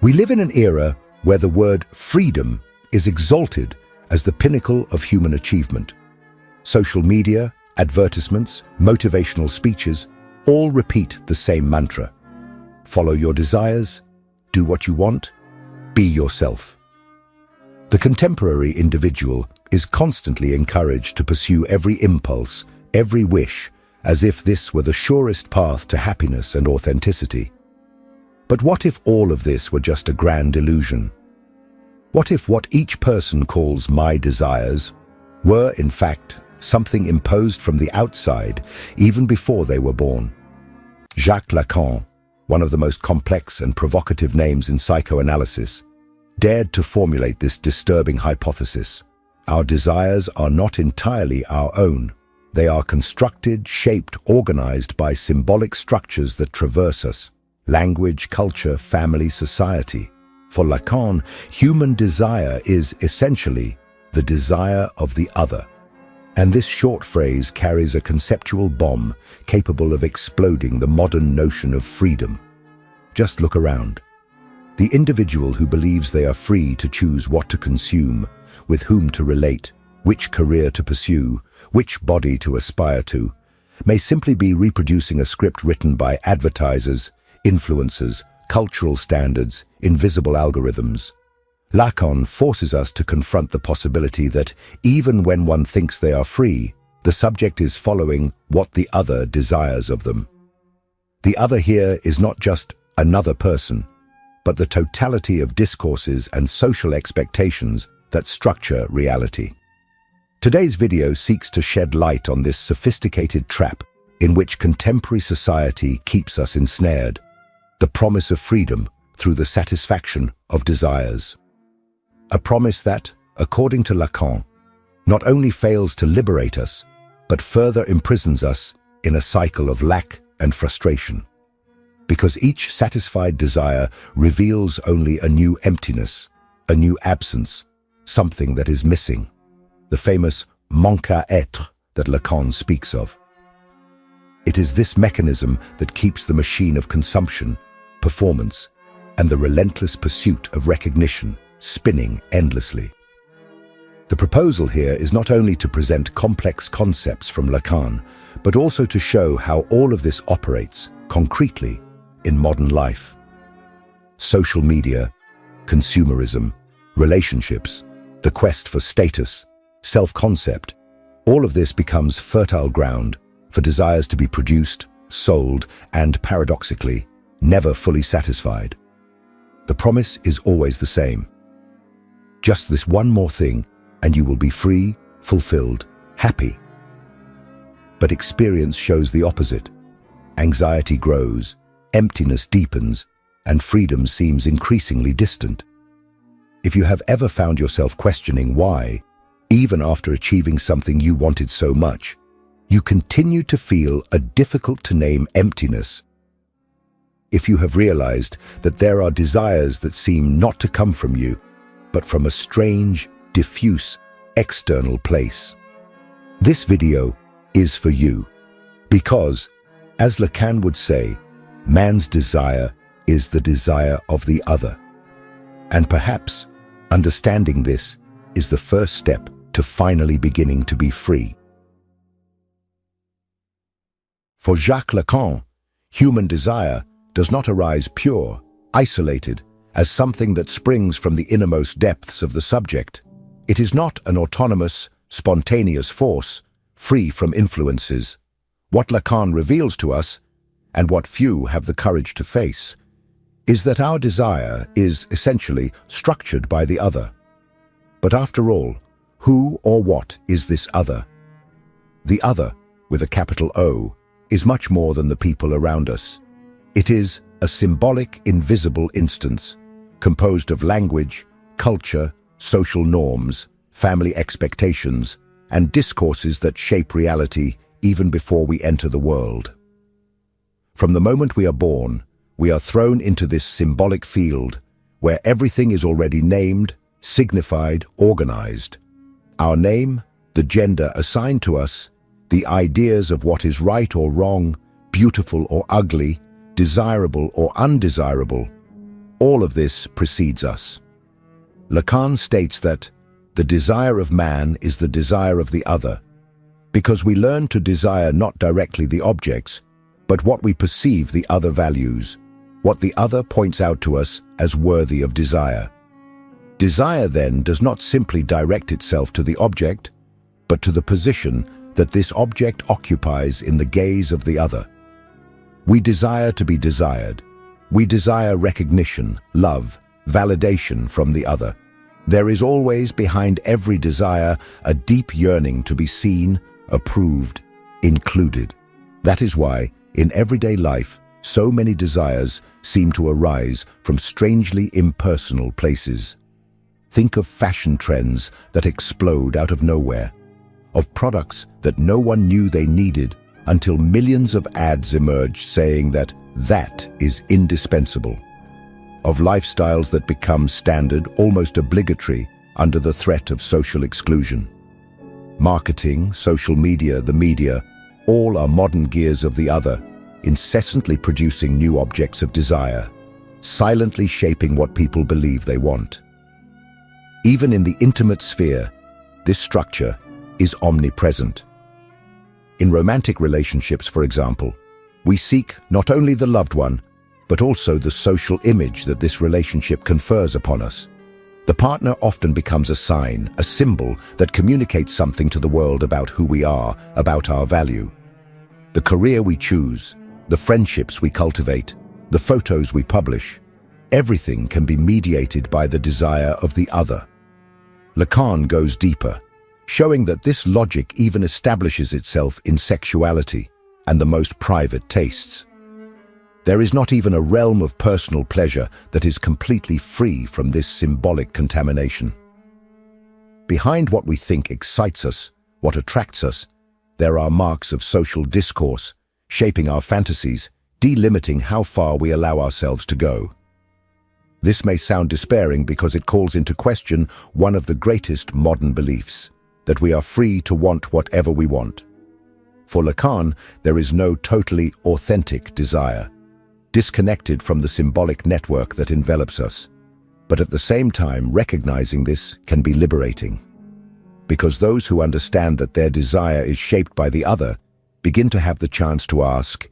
We live in an era where the word freedom is exalted as the pinnacle of human achievement. Social media, advertisements, motivational speeches all repeat the same mantra. Follow your desires, do what you want, be yourself. The contemporary individual is constantly encouraged to pursue every impulse, every wish, as if this were the surest path to happiness and authenticity. But what if all of this were just a grand illusion? What if what each person calls my desires were, in fact, something imposed from the outside, even before they were born? Jacques Lacan, one of the most complex and provocative names in psychoanalysis, dared to formulate this disturbing hypothesis. Our desires are not entirely our own. They are constructed, shaped, organized by symbolic structures that traverse us: language, culture, family, society. For Lacan, human desire is essentially the desire of the other. And this short phrase carries a conceptual bomb capable of exploding the modern notion of freedom. Just look around. The individual who believes they are free to choose what to consume, with whom to relate, which career to pursue, which body to aspire to, may simply be reproducing a script written by advertisers, influencers, cultural standards, invisible algorithms. Lacan forces us to confront the possibility that even when one thinks they are free, the subject is following what the other desires of them. The other here is not just another person, but the totality of discourses and social expectations that structure reality. Today's video seeks to shed light on this sophisticated trap in which contemporary society keeps us ensnared: the promise of freedom through the satisfaction of desires. A promise that, according to Lacan, not only fails to liberate us, but further imprisons us in a cycle of lack and frustration. Because each satisfied desire reveals only a new emptiness, a new absence, something that is missing. The famous manque à être that Lacan speaks of. It is this mechanism that keeps the machine of consumption, performance, and the relentless pursuit of recognition spinning endlessly. The proposal here is not only to present complex concepts from Lacan, but also to show how all of this operates concretely in modern life. Social media, consumerism, relationships, the quest for status, self-concept, all of this becomes fertile ground for desires to be produced, sold, and paradoxically, never fully satisfied. The promise is always the same. Just this one more thing, and you will be free, fulfilled, happy. But experience shows the opposite. Anxiety grows, emptiness deepens, and freedom seems increasingly distant. If you have ever found yourself questioning why, even after achieving something you wanted so much, you continue to feel a difficult-to-name emptiness. If you have realized that there are desires that seem not to come from you, but from a strange, diffuse, external place, this video is for you. Because, as Lacan would say, man's desire is the desire of the other. And perhaps, understanding this is the first step to finally beginning to be free. For Jacques Lacan, human desire does not arise pure, isolated, as something that springs from the innermost depths of the subject. It is not an autonomous, spontaneous force, free from influences. What Lacan reveals to us, and what few have the courage to face, is that our desire is essentially structured by the other. But after all, who or what is this other? The other, with a capital O, is much more than the people around us. It is a symbolic, invisible instance, composed of language, culture, social norms, family expectations, and discourses that shape reality even before we enter the world. From the moment we are born, we are thrown into this symbolic field where everything is already named, signified, organized. Our name, the gender assigned to us, the ideas of what is right or wrong, beautiful or ugly, desirable or undesirable. All of this precedes us. Lacan states that the desire of man is the desire of the other, because we learn to desire not directly the objects, but what we perceive the other values, what the other points out to us as worthy of desire. Desire, then, does not simply direct itself to the object, but to the position that this object occupies in the gaze of the other. We desire to be desired. We desire recognition, love, validation from the other. There is always behind every desire a deep yearning to be seen, approved, included. That is why, in everyday life, so many desires seem to arise from strangely impersonal places. Think of fashion trends that explode out of nowhere, of products that no one knew they needed until millions of ads emerged saying that is indispensable, of lifestyles that become standard, almost obligatory, under the threat of social exclusion. Marketing, social media, the media, all are modern gears of the other, incessantly producing new objects of desire, silently shaping what people believe they want. Even in the intimate sphere, this structure is omnipresent. In romantic relationships, for example, we seek not only the loved one, but also the social image that this relationship confers upon us. The partner often becomes a sign, a symbol that communicates something to the world about who we are, about our value. The career we choose, the friendships we cultivate, the photos we publish, everything can be mediated by the desire of the other. Lacan goes deeper, showing that this logic even establishes itself in sexuality and the most private tastes. There is not even a realm of personal pleasure that is completely free from this symbolic contamination. Behind what we think excites us, what attracts us, there are marks of social discourse, shaping our fantasies, delimiting how far we allow ourselves to go. This may sound despairing because it calls into question one of the greatest modern beliefs, that we are free to want whatever we want. For Lacan, there is no totally authentic desire, disconnected from the symbolic network that envelops us. But at the same time, recognizing this can be liberating. Because those who understand that their desire is shaped by the other begin to have the chance to ask,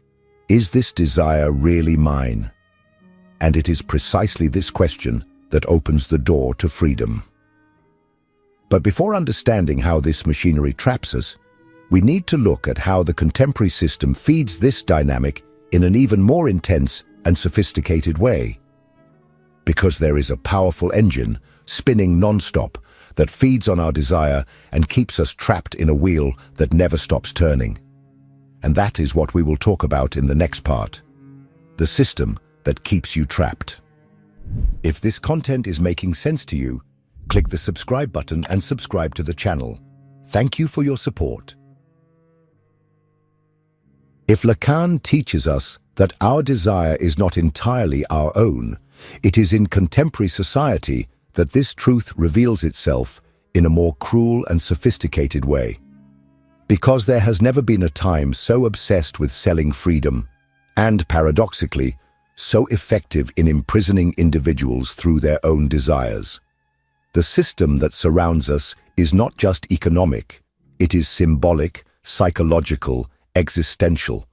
is this desire really mine? And it is precisely this question that opens the door to freedom. But before understanding how this machinery traps us, we need to look at how the contemporary system feeds this dynamic in an even more intense and sophisticated way. Because there is a powerful engine spinning non-stop that feeds on our desire and keeps us trapped in a wheel that never stops turning. And that is what we will talk about in the next part. The system that keeps you trapped. If this content is making sense to you, click the subscribe button and subscribe to the channel. Thank you for your support. If Lacan teaches us that our desire is not entirely our own, it is in contemporary society that this truth reveals itself in a more cruel and sophisticated way. Because there has never been a time so obsessed with selling freedom, and paradoxically, so effective in imprisoning individuals through their own desires. The system that surrounds us is not just economic, it is symbolic, psychological, existential.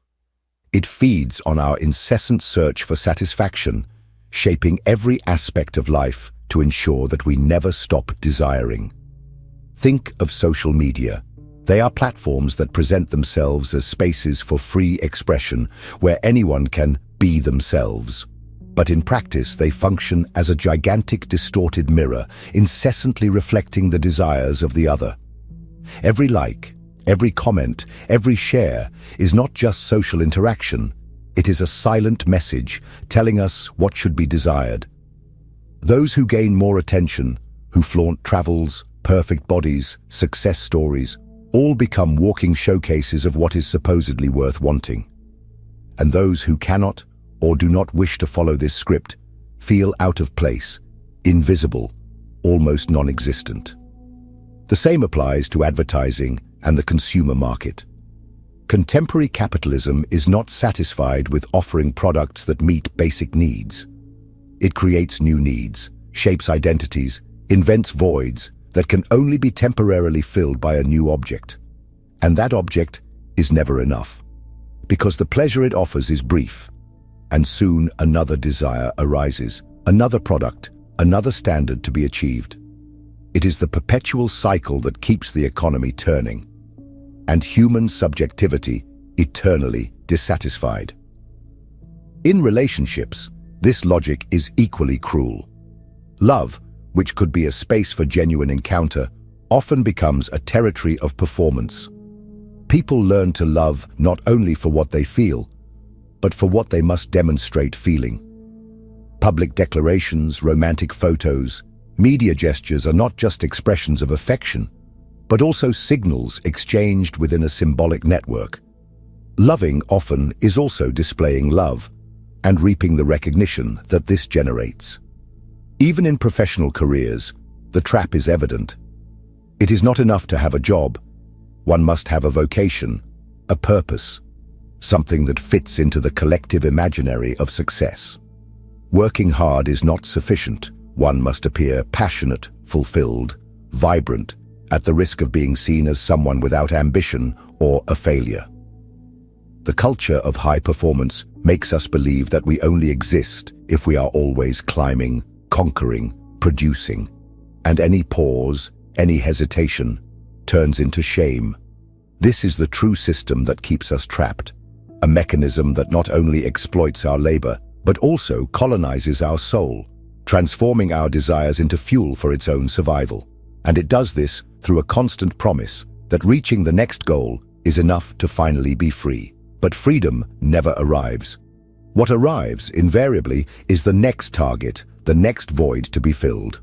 It feeds on our incessant search for satisfaction, shaping every aspect of life to ensure that we never stop desiring. Think of social media. They are platforms that present themselves as spaces for free expression, where anyone can be themselves. But in practice, they function as a gigantic distorted mirror, incessantly reflecting the desires of the other. Every like, every comment, every share is not just social interaction. It is a silent message telling us what should be desired. Those who gain more attention, who flaunt travels, perfect bodies, success stories, all become walking showcases of what is supposedly worth wanting. And those who cannot or do not wish to follow this script feel out of place, invisible, almost non-existent. The same applies to advertising and the consumer market. Contemporary capitalism is not satisfied with offering products that meet basic needs. It creates new needs, shapes identities, invents voids that can only be temporarily filled by a new object. And that object is never enough, because the pleasure it offers is brief, and soon another desire arises, another product, another standard to be achieved. It is the perpetual cycle that keeps the economy turning, and human subjectivity eternally dissatisfied. In relationships, this logic is equally cruel. Love, which could be a space for genuine encounter, often becomes a territory of performance. People learn to love not only for what they feel, but for what they must demonstrate feeling. Public declarations, romantic photos, media gestures are not just expressions of affection, but also signals exchanged within a symbolic network. Loving often is also displaying love and reaping the recognition that this generates. Even in professional careers, the trap is evident. It is not enough to have a job. One must have a vocation, a purpose, something that fits into the collective imaginary of success. Working hard is not sufficient. One must appear passionate, fulfilled, vibrant, at the risk of being seen as someone without ambition or a failure. The culture of high performance makes us believe that we only exist if we are always climbing, conquering, producing, and any pause, any hesitation, turns into shame. This is the true system that keeps us trapped, a mechanism that not only exploits our labor, but also colonizes our soul, transforming our desires into fuel for its own survival. And it does this through a constant promise that reaching the next goal is enough to finally be free. But freedom never arrives. What arrives, invariably, is the next target, the next void to be filled.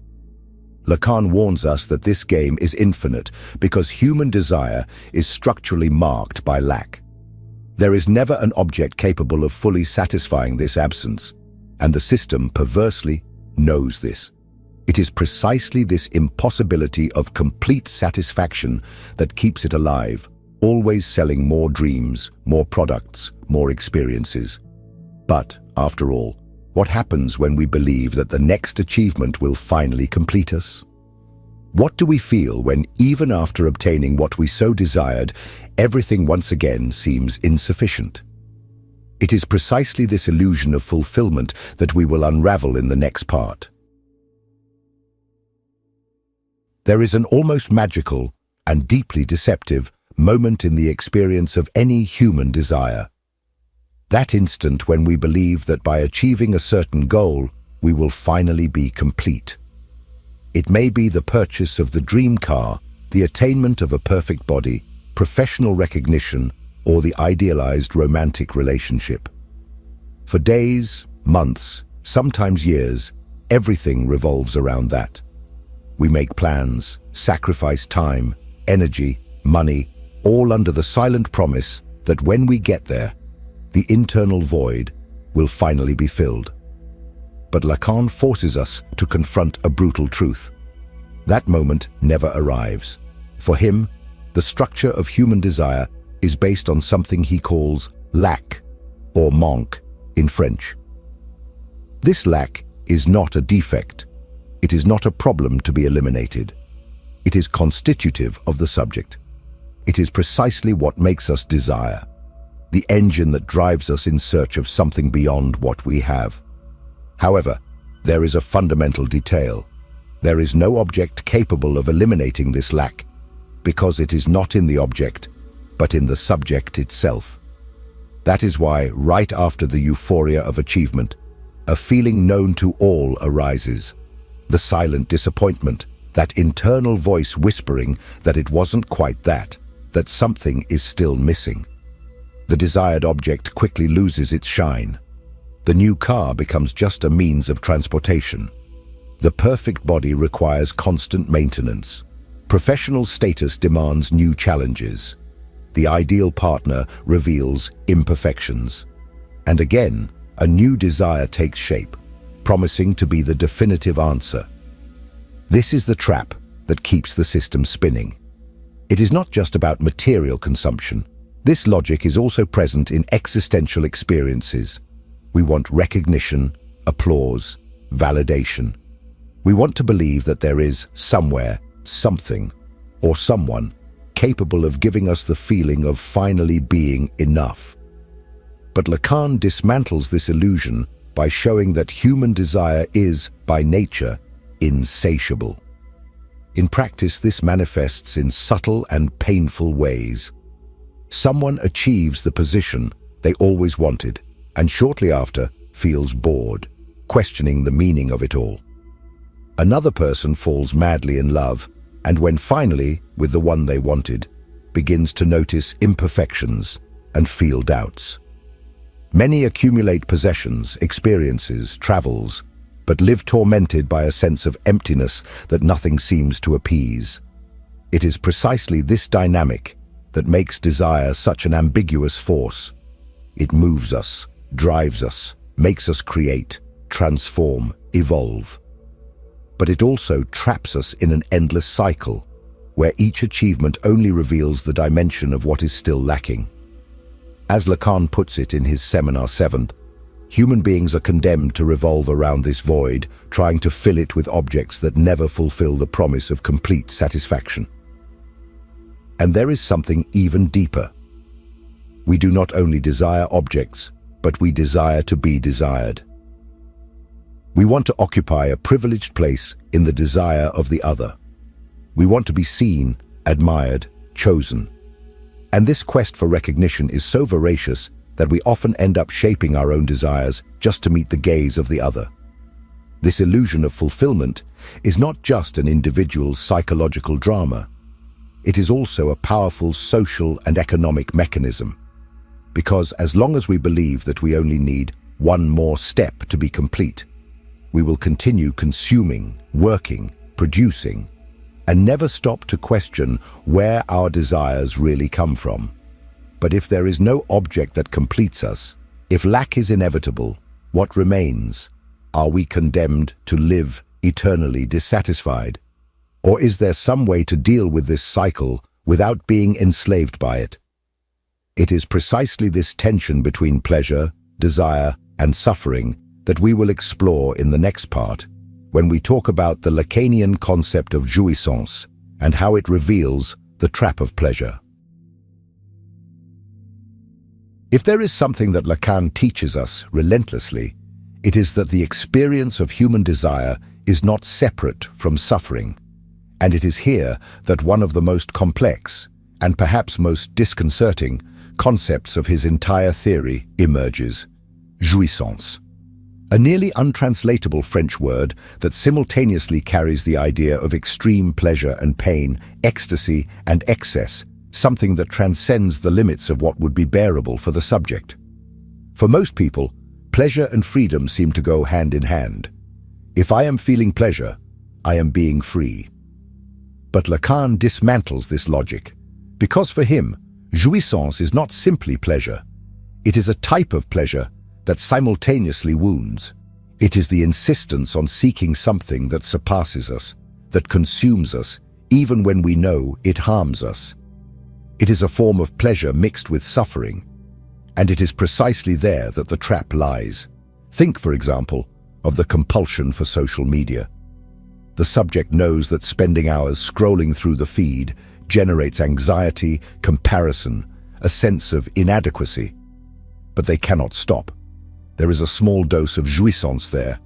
Lacan warns us that this game is infinite because human desire is structurally marked by lack. There is never an object capable of fully satisfying this absence, and the system perversely knows this. It is precisely this impossibility of complete satisfaction that keeps it alive, always selling more dreams, more products, more experiences. But, after all, what happens when we believe that the next achievement will finally complete us? What do we feel when, even after obtaining what we so desired, everything once again seems insufficient? It is precisely this illusion of fulfillment that we will unravel in the next part. There is an almost magical and deeply deceptive moment in the experience of any human desire. That instant when we believe that by achieving a certain goal, we will finally be complete. It may be the purchase of the dream car, the attainment of a perfect body, professional recognition, or the idealized romantic relationship. For days, months, sometimes years, everything revolves around that. We make plans, sacrifice time, energy, money, all under the silent promise that when we get there, the internal void will finally be filled. But Lacan forces us to confront a brutal truth. That moment never arrives. For him, the structure of human desire is based on something he calls lack, or manque in French. This lack is not a defect. It is not a problem to be eliminated. It is constitutive of the subject. It is precisely what makes us desire, the engine that drives us in search of something beyond what we have. However, there is a fundamental detail. There is no object capable of eliminating this lack, because it is not in the object, but in the subject itself. That is why, right after the euphoria of achievement, a feeling known to all arises. The silent disappointment, that internal voice whispering that it wasn't quite that something is still missing. The desired object quickly loses its shine. The new car becomes just a means of transportation. The perfect body requires constant maintenance. Professional status demands new challenges. The ideal partner reveals imperfections. And again, a new desire takes shape, promising to be the definitive answer. This is the trap that keeps the system spinning. It is not just about material consumption. This logic is also present in existential experiences. We want recognition, applause, validation. We want to believe that there is somewhere, something, or someone capable of giving us the feeling of finally being enough. But Lacan dismantles this illusion by showing that human desire is, by nature, insatiable. In practice, this manifests in subtle and painful ways. Someone achieves the position they always wanted, and shortly after feels bored, questioning the meaning of it all. Another person falls madly in love, and when finally, with the one they wanted, begins to notice imperfections and feel doubts. Many accumulate possessions, experiences, travels, but live tormented by a sense of emptiness that nothing seems to appease. It is precisely this dynamic that makes desire such an ambiguous force. It moves us, drives us, makes us create, transform, evolve. But it also traps us in an endless cycle, where each achievement only reveals the dimension of what is still lacking. As Lacan puts it in his Seminar 7th, human beings are condemned to revolve around this void, trying to fill it with objects that never fulfill the promise of complete satisfaction. And there is something even deeper. We do not only desire objects, but we desire to be desired. We want to occupy a privileged place in the desire of the other. We want to be seen, admired, chosen. And this quest for recognition is so voracious that we often end up shaping our own desires just to meet the gaze of the other. This illusion of fulfillment is not just an individual's psychological drama. It is also a powerful social and economic mechanism. Because as long as we believe that we only need one more step to be complete, we will continue consuming, working, producing, and never stop to question where our desires really come from. But if there is no object that completes us, if lack is inevitable, what remains? Are we condemned to live eternally dissatisfied? Or is there some way to deal with this cycle without being enslaved by it? It is precisely this tension between pleasure, desire, and suffering that we will explore in the next part, when we talk about the Lacanian concept of jouissance and how it reveals the trap of pleasure. If there is something that Lacan teaches us relentlessly, it is that the experience of human desire is not separate from suffering, and it is here that one of the most complex, and perhaps most disconcerting, concepts of his entire theory emerges: jouissance. A nearly untranslatable French word that simultaneously carries the idea of extreme pleasure and pain, ecstasy and excess, something that transcends the limits of what would be bearable for the subject. For most people, pleasure and freedom seem to go hand in hand. If I am feeling pleasure, I am being free. But Lacan dismantles this logic, because for him, jouissance is not simply pleasure. It is a type of pleasure that simultaneously wounds. It is the insistence on seeking something that surpasses us, that consumes us, even when we know it harms us. It is a form of pleasure mixed with suffering, and it is precisely there that the trap lies. Think, for example, of the compulsion for social media. The subject knows that spending hours scrolling through the feed generates anxiety, comparison, a sense of inadequacy. But they cannot stop. There is a small dose of jouissance there,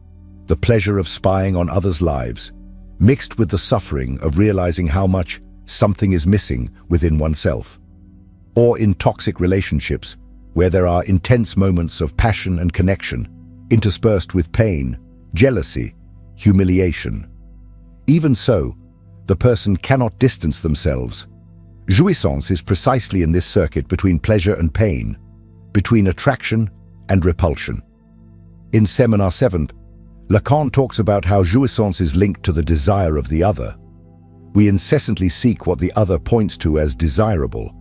the pleasure of spying on others' lives, mixed with the suffering of realizing how much something is missing within oneself. Or in toxic relationships, where there are intense moments of passion and connection, interspersed with pain, jealousy, humiliation. Even so, the person cannot distance themselves. Jouissance is precisely in this circuit between pleasure and pain, between attraction and repulsion. In Seminar 7, Lacan talks about how jouissance is linked to the desire of the other. We incessantly seek what the other points to as desirable,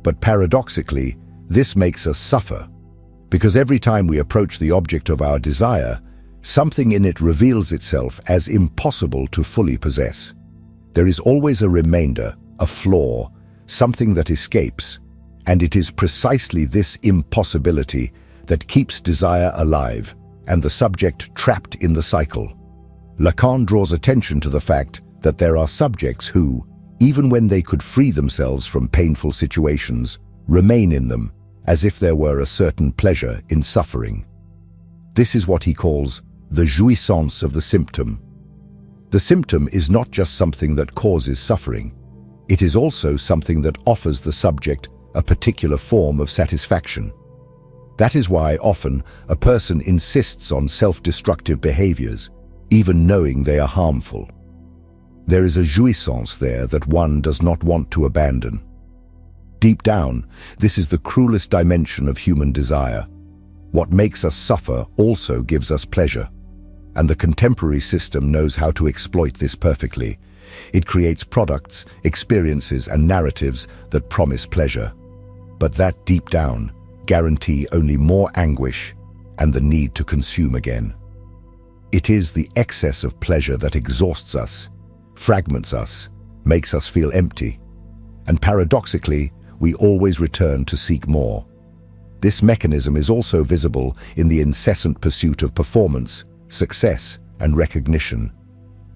but paradoxically, this makes us suffer, because every time we approach the object of our desire, something in it reveals itself as impossible to fully possess. There is always a remainder, a flaw, something that escapes, and it is precisely this impossibility that keeps desire alive and the subject trapped in the cycle. Lacan draws attention to the fact that there are subjects who, even when they could free themselves from painful situations, remain in them, as if there were a certain pleasure in suffering. This is what he calls the jouissance of the symptom. The symptom is not just something that causes suffering. It is also something that offers the subject a particular form of satisfaction. That is why often a person insists on self-destructive behaviors, even knowing they are harmful. There is a jouissance there that one does not want to abandon. Deep down, this is the cruelest dimension of human desire. What makes us suffer also gives us pleasure. And the contemporary system knows how to exploit this perfectly. It creates products, experiences, and narratives that promise pleasure. But that deep down guarantee only more anguish and the need to consume again. It is the excess of pleasure that exhausts us, fragments us, makes us feel empty. And paradoxically, we always return to seek more. This mechanism is also visible in the incessant pursuit of performance, success, and recognition.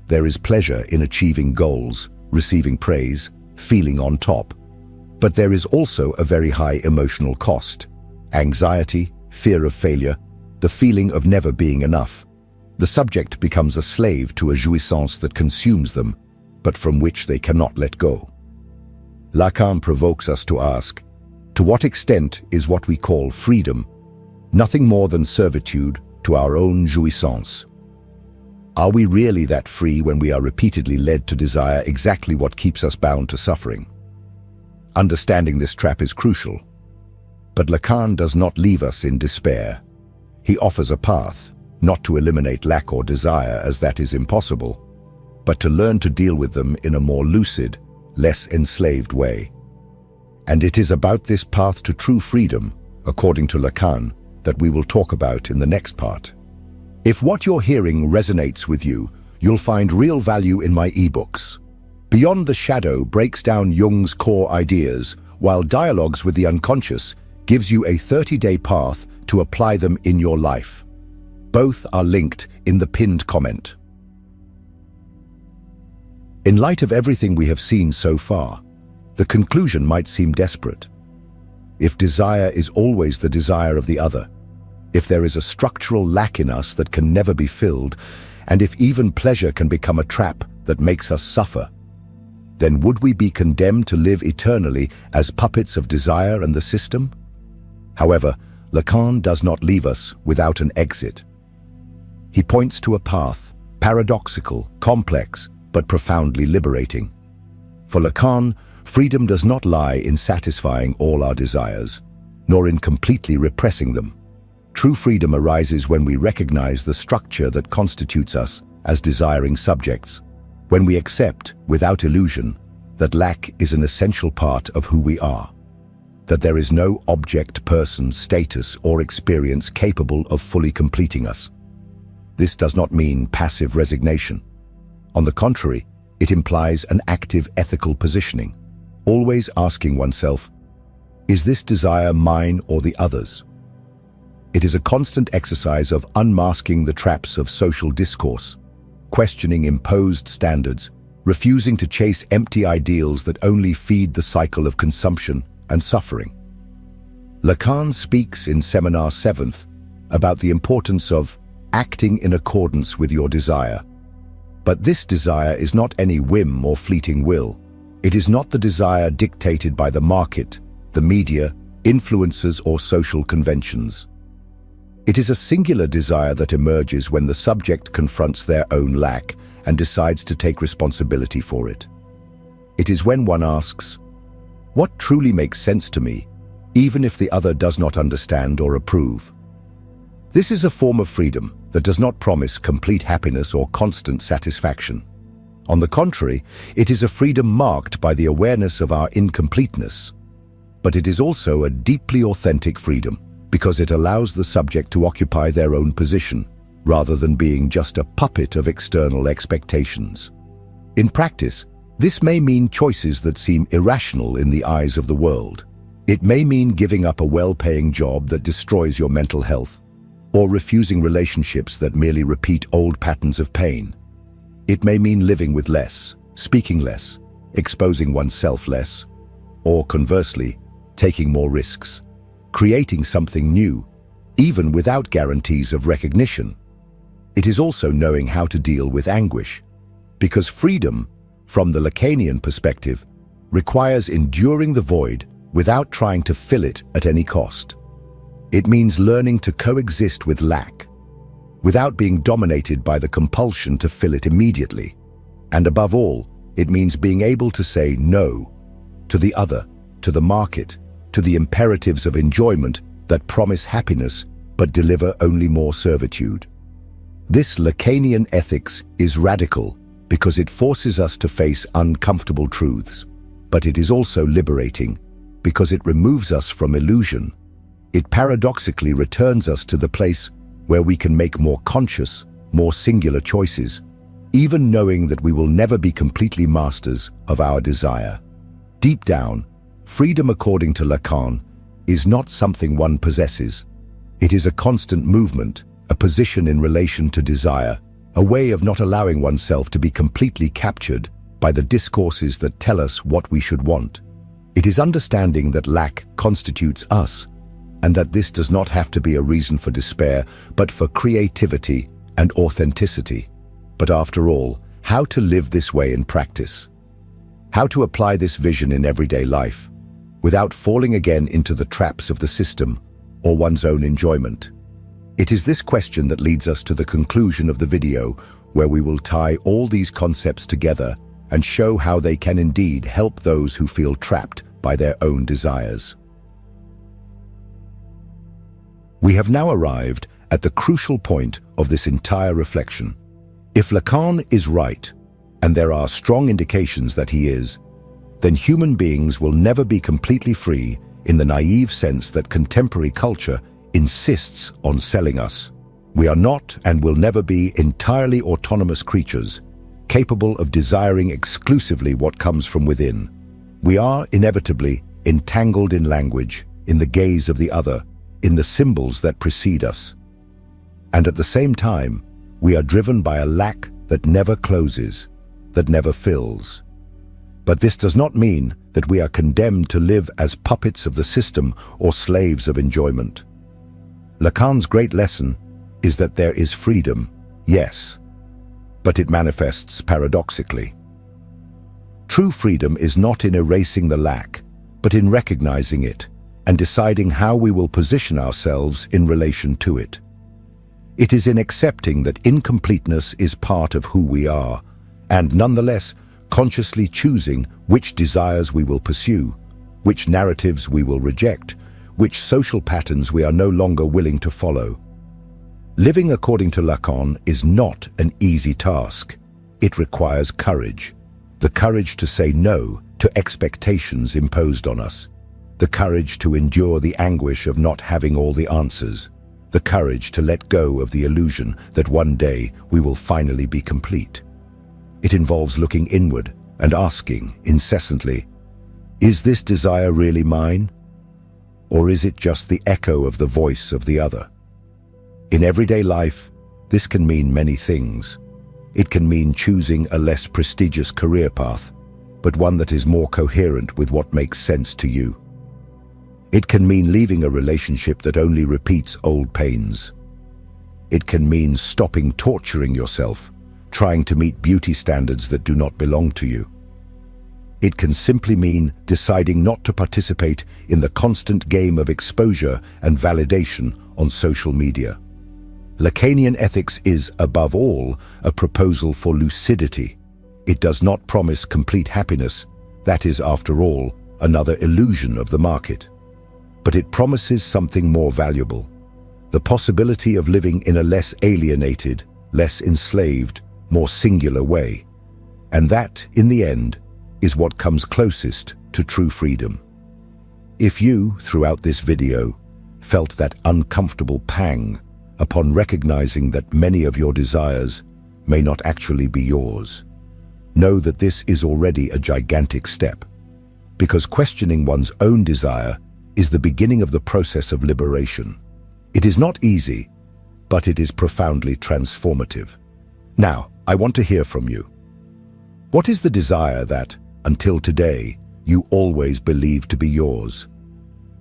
There is pleasure in achieving goals, receiving praise, feeling on top. But there is also a very high emotional cost. Anxiety, fear of failure, the feeling of never being enough. The subject becomes a slave to a jouissance that consumes them, but from which they cannot let go. Lacan provokes us to ask, to what extent is what we call freedom nothing more than servitude to our own jouissance? Are we really that free when we are repeatedly led to desire exactly what keeps us bound to suffering? Understanding this trap is crucial. But Lacan does not leave us in despair. He offers a path, not to eliminate lack or desire, as that is impossible, but to learn to deal with them in a more lucid, less enslaved way. And it is about this path to true freedom, according to Lacan, that we will talk about in the next part. If what you're hearing resonates with you, you'll find real value in my ebooks. Beyond the Shadow breaks down Jung's core ideas, while Dialogues with the Unconscious gives you a 30-day path to apply them in your life. Both are linked in the pinned comment. In light of everything we have seen so far, the conclusion might seem desperate. If desire is always the desire of the other, if there is a structural lack in us that can never be filled, and if even pleasure can become a trap that makes us suffer, then would we be condemned to live eternally as puppets of desire and the system? However, Lacan does not leave us without an exit. He points to a path, paradoxical, complex, but profoundly liberating. For Lacan, freedom does not lie in satisfying all our desires, nor in completely repressing them. True freedom arises when we recognize the structure that constitutes us as desiring subjects, when we accept, without illusion, that lack is an essential part of who we are, that there is no object, person, status, or experience capable of fully completing us. This does not mean passive resignation. On the contrary, it implies an active ethical positioning, always asking oneself, is this desire mine or the other's? It is a constant exercise of unmasking the traps of social discourse, questioning imposed standards, refusing to chase empty ideals that only feed the cycle of consumption and suffering. Lacan speaks in Seminar 7th about the importance of acting in accordance with your desire. But this desire is not any whim or fleeting will. It is not the desire dictated by the market, the media, influences, or social conventions. It is a singular desire that emerges when the subject confronts their own lack and decides to take responsibility for it. It is when one asks, what truly makes sense to me, even if the other does not understand or approve? This is a form of freedom that does not promise complete happiness or constant satisfaction. On the contrary, it is a freedom marked by the awareness of our incompleteness. But it is also a deeply authentic freedom, because it allows the subject to occupy their own position, rather than being just a puppet of external expectations. In practice, this may mean choices that seem irrational in the eyes of the world. It may mean giving up a well-paying job that destroys your mental health, or refusing relationships that merely repeat old patterns of pain. It may mean living with less, speaking less, exposing oneself less, or conversely, taking more risks, creating something new, even without guarantees of recognition. It is also knowing how to deal with anguish, because freedom, from the Lacanian perspective, requires enduring the void without trying to fill it at any cost. It means learning to coexist with lack, without being dominated by the compulsion to fill it immediately. And above all, it means being able to say no to the other, to the market, to the imperatives of enjoyment that promise happiness but deliver only more servitude. This Lacanian ethics is radical because it forces us to face uncomfortable truths, but it is also liberating because it removes us from illusion. It paradoxically returns us to the place where we can make more conscious, more singular choices, even knowing that we will never be completely masters of our desire. Deep down, freedom, according to Lacan, is not something one possesses. It is a constant movement, a position in relation to desire, a way of not allowing oneself to be completely captured by the discourses that tell us what we should want. It is understanding that lack constitutes us, and that this does not have to be a reason for despair, but for creativity and authenticity. But after all, how to live this way in practice? How to apply this vision in everyday life, without falling again into the traps of the system or one's own enjoyment? It is this question that leads us to the conclusion of the video, where we will tie all these concepts together and show how they can indeed help those who feel trapped by their own desires. We have now arrived at the crucial point of this entire reflection. If Lacan is right, and there are strong indications that he is, then human beings will never be completely free in the naive sense that contemporary culture insists on selling us. We are not and will never be entirely autonomous creatures, capable of desiring exclusively what comes from within. We are inevitably entangled in language, in the gaze of the other, in the symbols that precede us. And at the same time, we are driven by a lack that never closes, that never fills. But this does not mean that we are condemned to live as puppets of the system or slaves of enjoyment. Lacan's great lesson is that there is freedom, yes, but it manifests paradoxically. True freedom is not in erasing the lack, but in recognizing it and deciding how we will position ourselves in relation to it. It is in accepting that incompleteness is part of who we are, and nonetheless consciously choosing which desires we will pursue, which narratives we will reject, which social patterns we are no longer willing to follow. Living according to Lacan is not an easy task. It requires courage. The courage to say no to expectations imposed on us. The courage to endure the anguish of not having all the answers. The courage to let go of the illusion that one day we will finally be complete. It involves looking inward and asking incessantly, is this desire really mine? Or is it just the echo of the voice of the other? In everyday life, this can mean many things. It can mean choosing a less prestigious career path, but one that is more coherent with what makes sense to you. It can mean leaving a relationship that only repeats old pains. It can mean stopping torturing yourself, trying to meet beauty standards that do not belong to you. It can simply mean deciding not to participate in the constant game of exposure and validation on social media. Lacanian ethics is, above all, a proposal for lucidity. It does not promise complete happiness. That is, after all, another illusion of the market. But it promises something more valuable: the possibility of living in a less alienated, less enslaved, more singular way. And that, in the end, is what comes closest to true freedom. If you, throughout this video, felt that uncomfortable pang upon recognizing that many of your desires may not actually be yours, know that this is already a gigantic step, because questioning one's own desire is the beginning of the process of liberation. It is not easy, but it is profoundly transformative. Now, I want to hear from you. What is the desire that, until today, you always believed to be yours,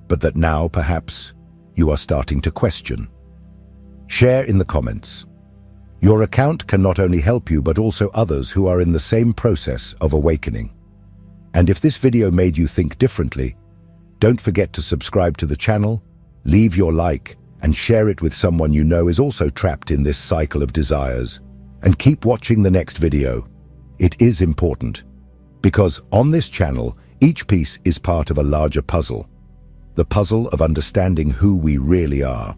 but that now, perhaps, you are starting to question? Share in the comments. Your account can not only help you, but also others who are in the same process of awakening. And if this video made you think differently, don't forget to subscribe to the channel, leave your like, and share it with someone you know is also trapped in this cycle of desires. And keep watching the next video. It is important, because on this channel, each piece is part of a larger puzzle, the puzzle of understanding who we really are.